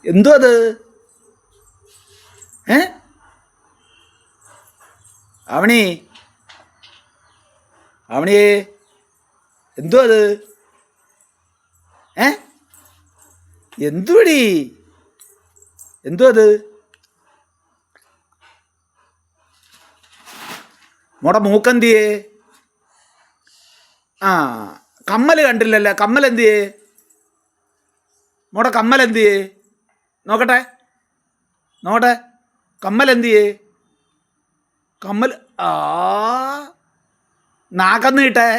എന്തോ അത്? ഏ അവണി അവണിയേ, എന്തോ അത്? ഏ എന്തുവടി? എന്തോ അത്? മോടെ മൂക്കെന്തിയേ? ആ, കമ്മൽ കണ്ടില്ലല്ലോ. കമ്മൽ എന്തിയേ? മോടെ കമ്മൽ എന്തിയേ? നോക്കട്ടെ നോക്കട്ടെ, കമ്മൽ എന്തിയേ? കമ്മൽ ആ നാക്കന്ന് കിട്ടേ.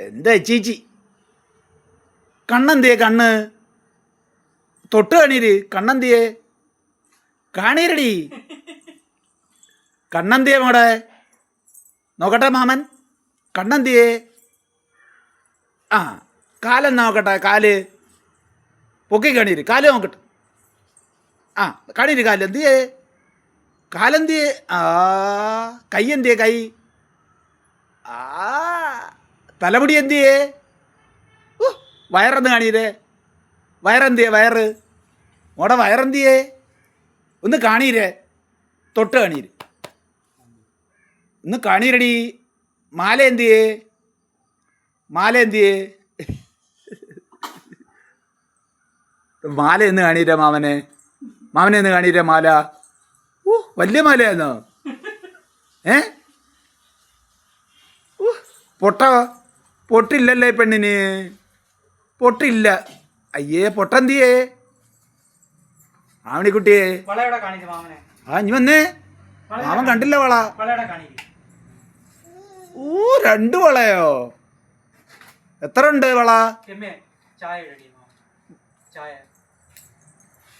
എന്താ ചേച്ചി? കണ്ണെന്തിയേ? കണ്ണ് തൊട്ട് കാണീര്. കണ്ണെന്തിയേ? കാണീരടി. കണ്ണെന്തിയേ മോടെ? നോക്കട്ടെ മാമൻ, കണ്ണെന്തിയേ? ആ, കാലെന്നാ നോക്കട്ടെ. കാല് പൊക്കി കാണീര്. കാല് നോക്കട്ടെ. ആ, കാണീര്. കാല് എന്തിയേ? കാലെന്തിയേ? ആ, കൈ എന്തിയേ? കൈ ആ, തലമുടി എന്തിയേ? വയറൊന്ന് കാണീരേ. വയറെന്തിയേ? വയറ് മോടെ വയറെന്തിയേ? ഒന്ന് കാണീരേ. തൊട്ട് കാണീര്. ഒന്ന് കാണീരടി. മാല എന്തിയേ? മാല എന്തിയേ? മാല എന്ന് കാണീര മാമനെ. മാമനെ ഒന്ന് കാണീര മാല. വലിയ മാലയാന്നോ? ഏ പൊട്ട പൊട്ടില്ലല്ലേ പെണ്ണിന്? പൊട്ടില്ല. അയ്യേ, പൊട്ടെന്തിയേ? ആവണിക്കുട്ടിയെ, ആ ഇനി വന്നേ. മാമൻ കണ്ടില്ല വള. രണ്ട് വളയോ? എത്ര ഉണ്ട് വള?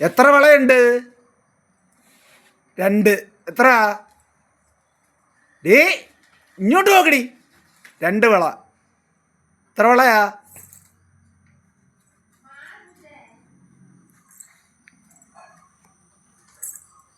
എത്ര വളയുണ്ട്? രണ്ട്. എത്ര? ഡേ ഇങ്ങോട്ട് നോക്കടി. രണ്ട് വള. എത്ര വളയാ?